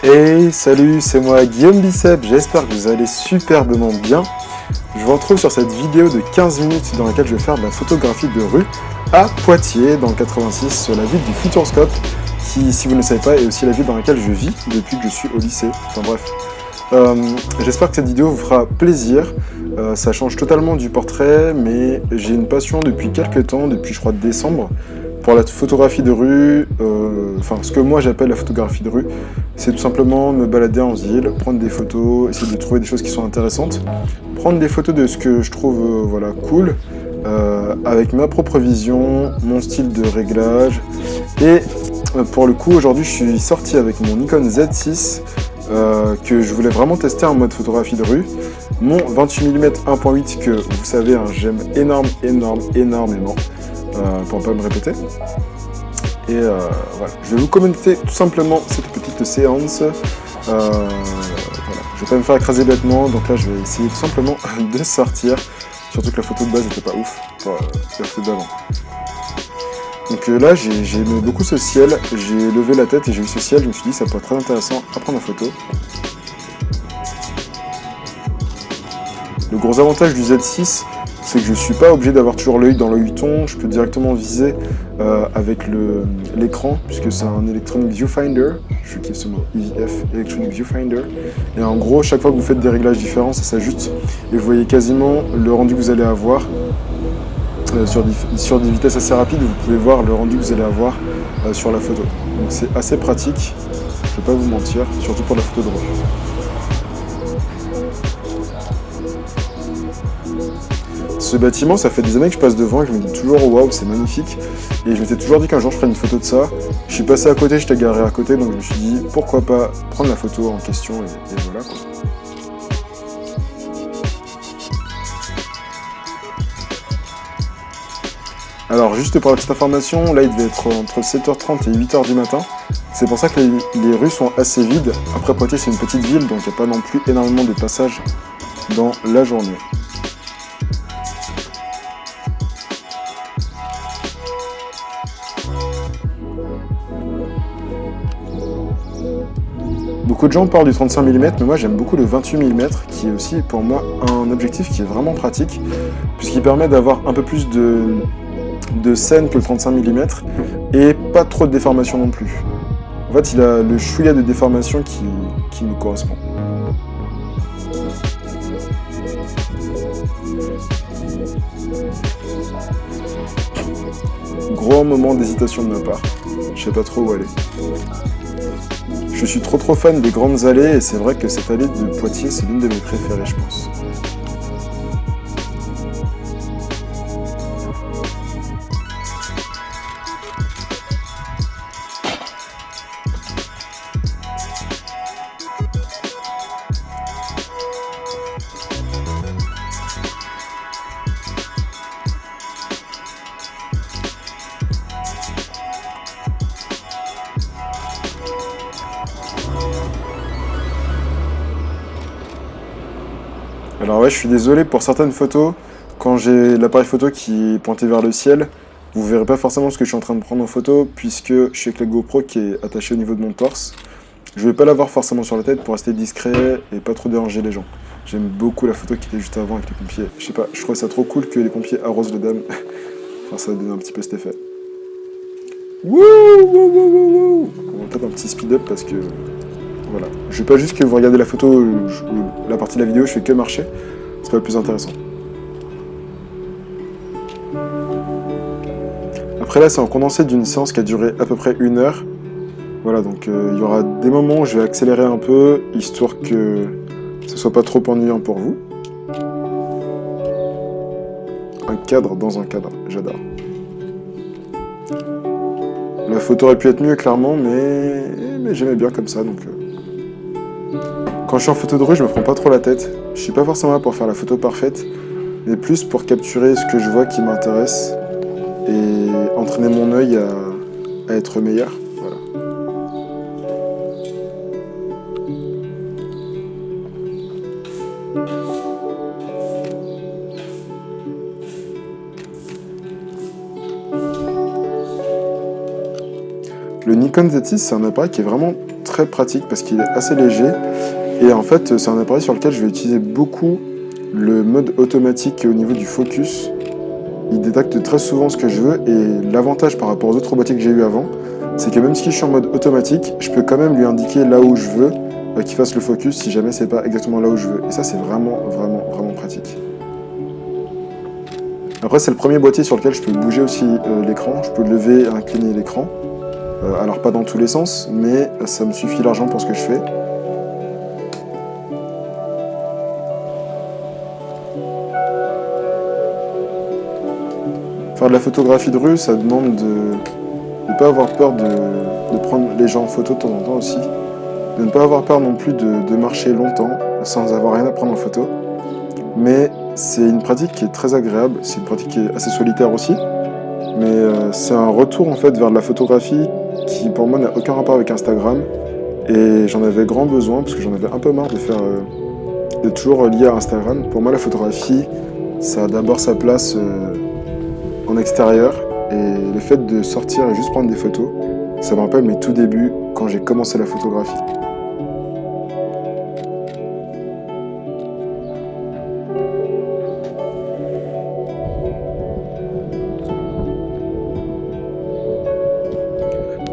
Hey, salut, c'est moi Guillaume Bicep, j'espère que vous allez superbement bien. Je vous retrouve sur cette vidéo de 15 minutes dans laquelle je vais faire de la photographie de rue à Poitiers, dans le 86, sur la ville du Futuroscope, qui, si vous ne le savez pas, est aussi la ville dans laquelle je vis depuis que je suis au lycée. Enfin bref. J'espère que cette vidéo vous fera plaisir. Ça change totalement du portrait, mais j'ai une passion depuis quelques temps, depuis je crois décembre, pour la photographie de rue. Enfin, ce que moi j'appelle la photographie de rue, c'est tout simplement me balader en ville, prendre des photos, essayer de trouver des choses qui sont intéressantes, prendre des photos de ce que je trouve voilà, cool, avec ma propre vision, mon style de réglage. Et pour le coup, aujourd'hui je suis sorti avec mon Nikon Z6, que je voulais vraiment tester en mode photographie de rue. Mon 28 mm 1.8 que vous savez, hein, j'aime énormément, pour ne pas me répéter. Et voilà, je vais vous commenter tout simplement cette petite séance. Voilà. Je vais pas me faire écraser bêtement, donc là je vais essayer tout simplement de sortir. Surtout que la photo de base n'était pas ouf, la photo d'avant. Donc là j'ai aimé beaucoup ce ciel, j'ai levé la tête et j'ai vu ce ciel, je me suis dit ça pourrait être très intéressant à prendre en photo. Le gros avantage du Z6, c'est que je ne suis pas obligé d'avoir toujours l'œil dans l'œilleton, je peux directement viser avec l'écran, puisque c'est un Electronic Viewfinder, je kiffe ce mot, EVF, Electronic Viewfinder, et en gros, chaque fois que vous faites des réglages différents, ça s'ajuste, et vous voyez quasiment le rendu que vous allez avoir. Sur des vitesses assez rapides, vous pouvez voir le rendu que vous allez avoir sur la photo. Donc c'est assez pratique, je ne vais pas vous mentir, surtout pour la photo de rue. Ce bâtiment, ça fait des années que je passe devant et je me dis toujours waouh, c'est magnifique. Et je m'étais toujours dit qu'un jour je ferais une photo de ça. Je suis passé à côté, j'étais garé à côté, donc je me suis dit pourquoi pas prendre la photo en question et voilà quoi. Alors juste pour la petite information, là il devait être entre 7h30 et 8h du matin. C'est pour ça que les rues sont assez vides. Après Poitiers c'est une petite ville, donc il n'y a pas non plus énormément de passages dans la journée. Beaucoup de gens parlent du 35 mm, mais moi j'aime beaucoup le 28 mm, qui est aussi pour moi un objectif qui est vraiment pratique, puisqu'il permet d'avoir un peu plus de scène que le 35 mm, et pas trop de déformation non plus. En fait, il a le chouïa de déformation qui me correspond. Gros moment d'hésitation de ma part, je sais pas trop où aller. Je suis trop fan des grandes allées et c'est vrai que cette allée de Poitiers c'est l'une de mes préférées je pense. Alors ouais, je suis désolé pour certaines photos, quand j'ai l'appareil photo qui est pointé vers le ciel, vous verrez pas forcément ce que je suis en train de prendre en photo, puisque je suis avec la GoPro qui est attachée au niveau de mon torse. Je vais pas l'avoir forcément sur la tête pour rester discret et pas trop déranger les gens. J'aime beaucoup la photo qui était juste avant avec les pompiers. Je sais pas, je trouve ça trop cool que les pompiers arrosent les dames. Enfin, ça donne un petit peu cet effet. Wouh, wouh, wouh, wouh, wouh. On va peut-être un petit speed up parce que... Voilà. Je veux pas juste que vous regardez la photo, la partie de la vidéo, je fais que marcher. C'est pas le plus intéressant. Après là, c'est un condensé d'une séance qui a duré à peu près 1 heure. Voilà, donc il y aura des moments où je vais accélérer un peu, histoire que ce soit pas trop ennuyant pour vous. Un cadre dans un cadre, j'adore. La photo aurait pu être mieux, clairement, mais j'aimais bien comme ça, donc... Quand je suis en photo de rue, je me prends pas trop la tête. Je suis pas forcément là pour faire la photo parfaite, mais plus pour capturer ce que je vois qui m'intéresse et entraîner mon œil à être meilleur. Voilà. Le Nikon Z6, c'est un appareil qui est vraiment très pratique parce qu'il est assez léger. Et en fait, c'est un appareil sur lequel je vais utiliser beaucoup le mode automatique au niveau du focus. Il détecte très souvent ce que je veux et l'avantage par rapport aux autres boîtiers que j'ai eu avant, c'est que même si je suis en mode automatique, je peux quand même lui indiquer là où je veux qu'il fasse le focus si jamais c'est pas exactement là où je veux. Et ça, c'est vraiment pratique. Après, c'est le premier boîtier sur lequel je peux bouger aussi l'écran. Je peux lever et incliner l'écran. Alors pas dans tous les sens, mais ça me suffit largement pour ce que je fais. Faire de la photographie de rue, ça demande de ne pas avoir peur de prendre les gens en photo de temps en temps aussi. De ne pas avoir peur non plus de marcher longtemps sans avoir rien à prendre en photo. Mais c'est une pratique qui est très agréable, c'est une pratique qui est assez solitaire aussi. Mais c'est un retour en fait vers de la photographie qui pour moi n'a aucun rapport avec Instagram. Et j'en avais grand besoin parce que j'en avais un peu marre d'être toujours lié à Instagram. Pour moi la photographie, ça a d'abord sa place en extérieur. Et le fait de sortir et juste prendre des photos, ça me rappelle mes tout débuts quand j'ai commencé la photographie.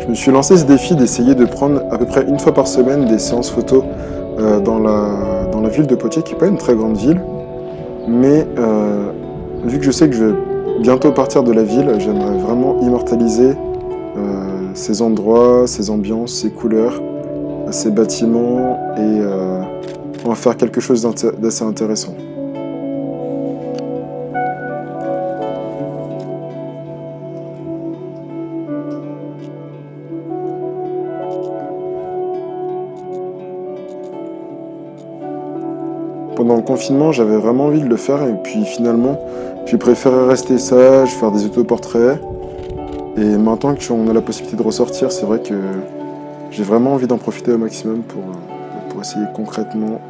Je me suis lancé ce défi d'essayer de prendre à peu près une fois par semaine des séances photo dans la ville de Poitiers, qui n'est pas une très grande ville. Mais vu que je sais que je vais bientôt partir de la ville, j'aimerais vraiment immortaliser ces endroits, ces ambiances, ces couleurs, ces bâtiments et en faire quelque chose d'assez intéressant. Pendant le confinement, j'avais vraiment envie de le faire et puis finalement, j'ai préféré rester sage, faire des autoportraits. Et maintenant qu'on a la possibilité de ressortir, c'est vrai que j'ai vraiment envie d'en profiter au maximum pour essayer concrètement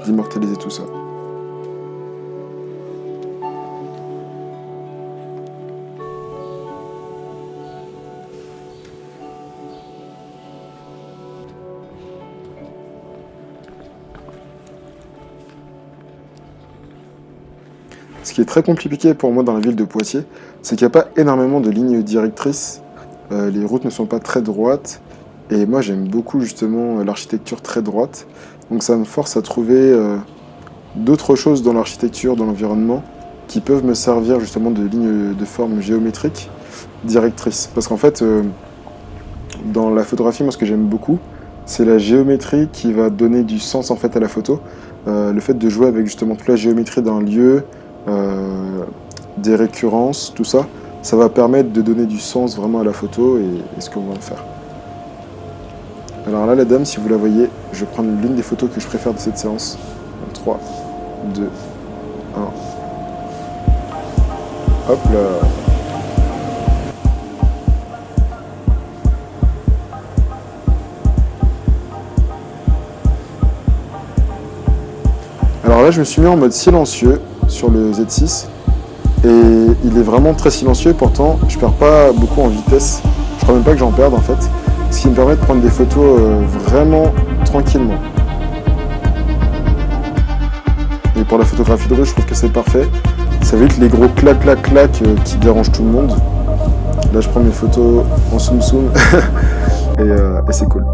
d'immortaliser tout ça. Ce qui est très compliqué pour moi dans la ville de Poitiers, c'est qu'il n'y a pas énormément de lignes directrices. Les routes ne sont pas très droites. Et moi, j'aime beaucoup justement l'architecture très droite. Donc ça me force à trouver d'autres choses dans l'architecture, dans l'environnement, qui peuvent me servir justement de lignes de forme géométrique directrices. Parce qu'en fait, dans la photographie, moi, ce que j'aime beaucoup, c'est la géométrie qui va donner du sens en fait à la photo. Le fait de jouer avec justement toute la géométrie d'un lieu, des récurrences, tout ça, ça va permettre de donner du sens vraiment à la photo et ce qu'on va en faire. Alors là, la dame, si vous la voyez, je vais prendre l'une des photos que je préfère de cette séance. En 3, 2, 1. Hop là. Alors là, je me suis mis en mode silencieux sur le Z6 et il est vraiment très silencieux, pourtant je perds pas beaucoup en vitesse, je crois même pas que j'en perde en fait, ce qui me permet de prendre des photos vraiment tranquillement. Et pour la photographie de rue, je trouve que c'est parfait, ça évite les gros clac qui dérangent tout le monde. Là je prends mes photos en zoom et c'est cool.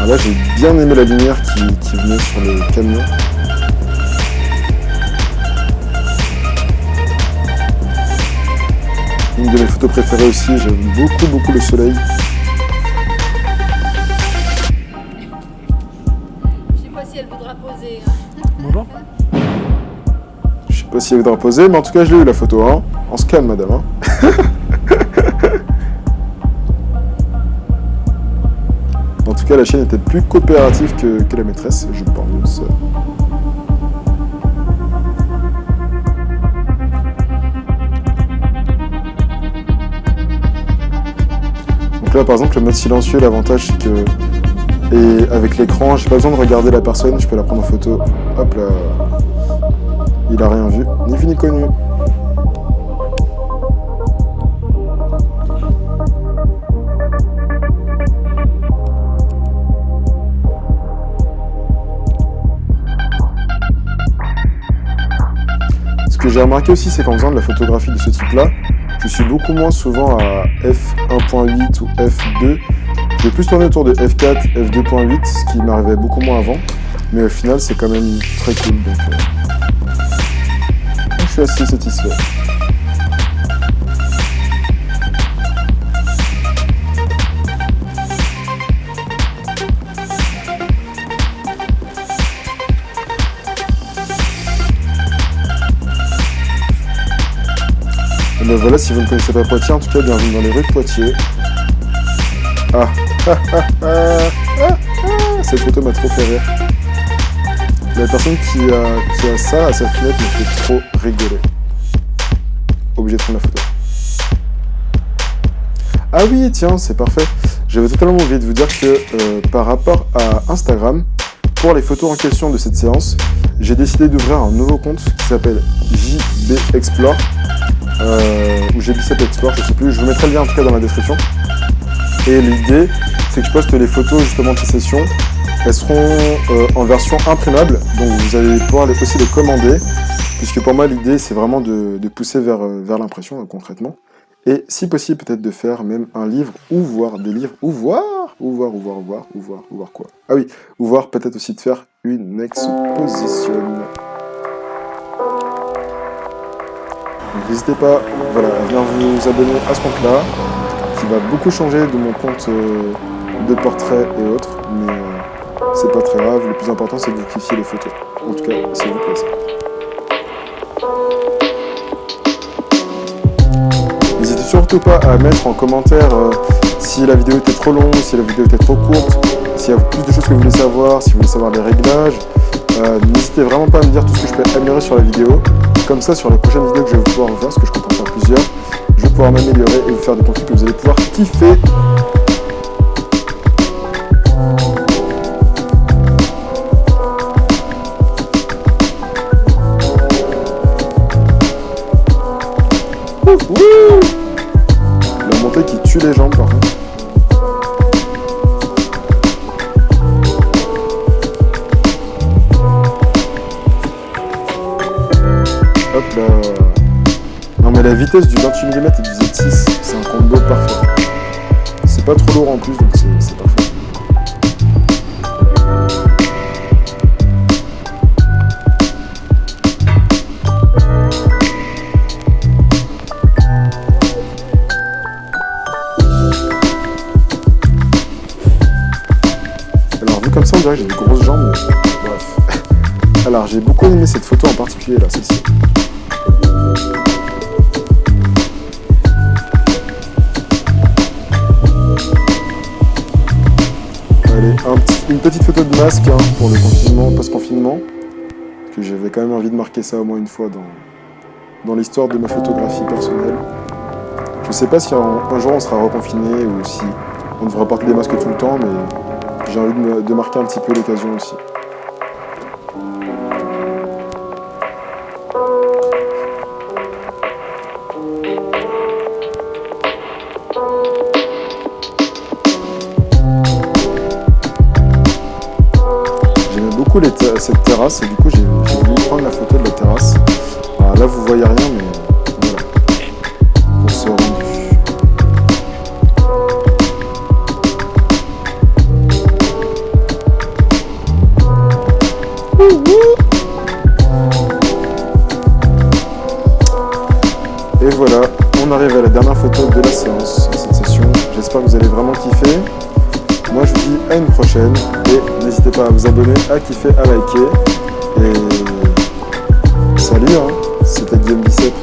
Là, j'ai bien aimé la lumière qui venait sur le camion. Une de mes photos préférées aussi, j'aime beaucoup le soleil. Je sais pas si elle voudra poser. Bonjour. Je sais pas si elle voudra poser, mais en tout cas, je l'ai eu la photo. Hein. On se calme, madame. Hein. En tout cas, cas, la chienne était plus coopérative que la maîtresse, je pense. Donc là, par exemple, le mode silencieux, l'avantage, c'est que... Et avec l'écran, j'ai pas besoin de regarder la personne, je peux la prendre en photo. Hop là. Il a rien vu, ni vu ni connu. Ce que j'ai remarqué aussi, c'est qu'en faisant de la photographie de ce type-là, je suis beaucoup moins souvent à f1.8 ou f2. Je vais plus tourner autour de f4, f2.8, ce qui m'arrivait beaucoup moins avant. Mais au final, c'est quand même très cool. Donc, je suis assez satisfait. Et ben voilà, si vous ne connaissez pas Poitiers, en tout cas, bienvenue dans les rues de Poitiers. Ah, cette photo m'a trop fait rire. La personne qui a ça à sa fenêtre me fait trop rigoler. Obligé de prendre la photo. Ah oui, tiens, c'est parfait. J'avais totalement oublié de vous dire que par rapport à Instagram, pour les photos en question de cette séance, j'ai décidé d'ouvrir un nouveau compte qui s'appelle JB Explore. Ou JB Explore, je sais plus. Je vous mettrai le lien en tout cas dans la description. Et l'idée, c'est que je poste les photos justement de ces sessions. Elles seront en version imprimable, donc vous allez pouvoir aussi les commander, puisque pour moi l'idée c'est vraiment de pousser vers l'impression concrètement. Et si possible peut-être de faire même un livre, ou voir des livres, ou voir quoi. Ah oui, ou voir peut-être aussi de faire une exposition. Donc n'hésitez pas, voilà, à venir vous abonner à ce compte-là, qui va beaucoup changer de mon compte de portraits et autres, mais c'est pas très grave, le plus important c'est que vous kiffiez les photos. En tout cas, s'il vous plaît. N'hésitez surtout pas à mettre en commentaire si la vidéo était trop longue, si la vidéo était trop courte, s'il y a plus de choses que vous voulez savoir, si vous voulez savoir les réglages. N'hésitez vraiment pas à me dire tout ce que je peux améliorer sur la vidéo. Comme ça, sur les prochaines vidéos que je vais pouvoir vous faire, parce que je compte en faire plusieurs, je vais pouvoir m'améliorer et vous faire des contenus que vous allez pouvoir kiffer. La montée qui tue les jambes par contre. Hop là. Non mais la vitesse du 28 mm et du Z6, c'est un combo parfait. C'est pas trop lourd en plus, donc c'est parfait. Alors vu comme ça, on dirait que j'ai des grosses jambes, mais bref. Alors j'ai beaucoup aimé cette photo en particulier là, celle-ci. Allez, une petite photo de masque hein, pour le confinement, post-confinement. Parce que j'avais quand même envie de marquer ça au moins une fois dans l'histoire de ma photographie personnelle. Je sais pas si un jour on sera reconfiné ou si on devra porter des masques tout le temps, mais j'ai envie de marquer un petit peu l'occasion aussi. J'aimais beaucoup cette terrasse et du coup j'ai voulu prendre la photo de la terrasse. Alors là vous voyez rien mais voilà. Pour ce rendu. Et voilà, on arrive à la dernière photo de la séance, de cette session. J'espère que vous allez vraiment kiffer. Moi je vous dis à une prochaine et n'hésitez pas à vous abonner, à kiffer, à liker. Et salut, hein, c'était Guillaume Bicep.